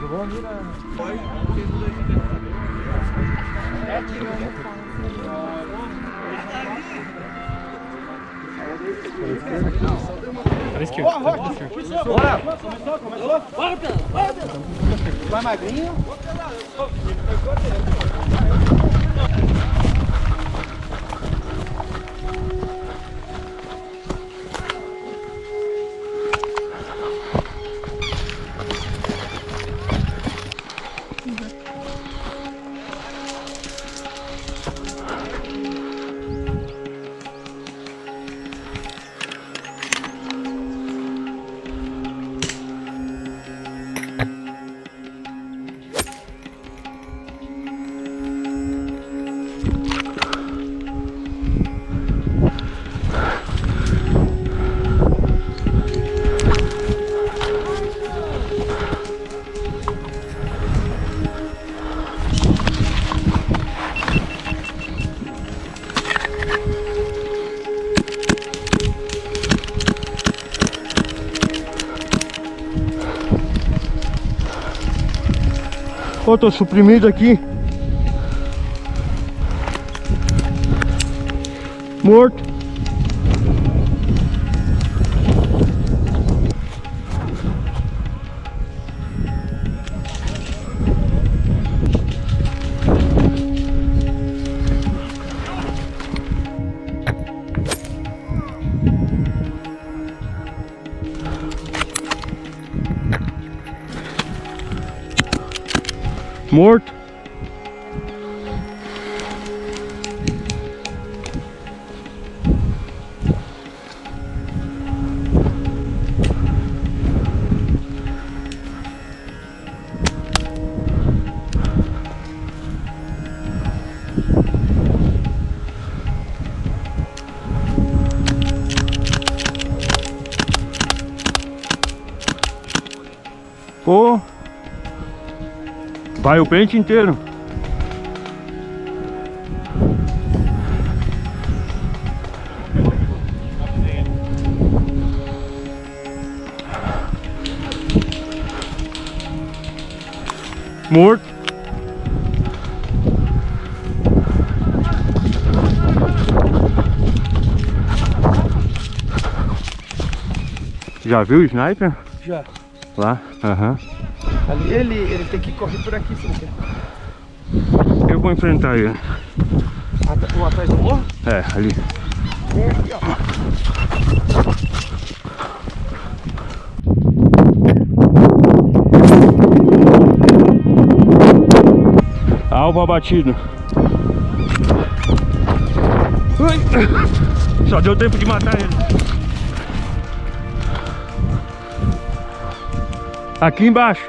Jogou a mira. Foi. Para a esquerda. Bora! Começou? Bora, Pedro! Bora, Pedro! Vai magrinho? Pô, tô suprimido aqui. Morto. Morto. Pô, vai o pente inteiro. Morto. Já viu o sniper? Já. Lá? Aham. Ali ele tem que correr por aqui, se não quer. Eu vou enfrentar ele. O atrás do morro? É, ali. Aqui, ó. Alvo abatido. Ui. Só deu tempo de matar ele. Aqui embaixo.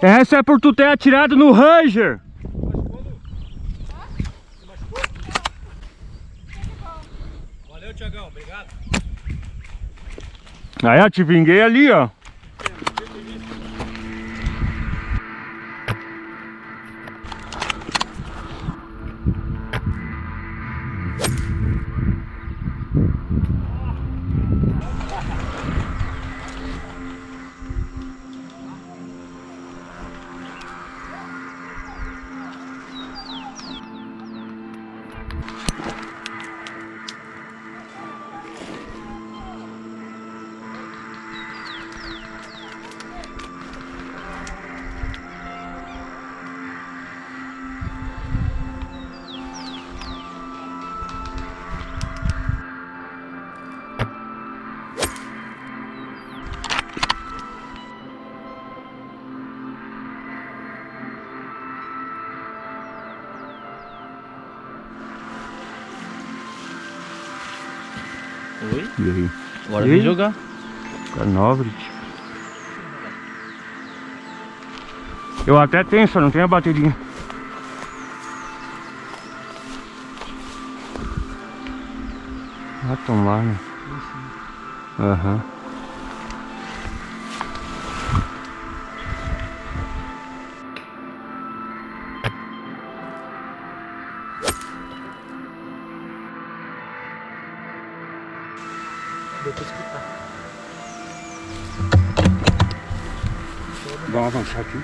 Essa é por tu ter atirado no Ranger. Valeu, Tiagão, obrigado. Aí, ó, te vinguei ali, ó. Oi? E aí? Agora E vem aí? jogar. Fica nobre, tio. Eu até tenho, só não tenho a bateria. Vai tomar, né? Aham. Deu pra escutar. Vamos avançar aqui.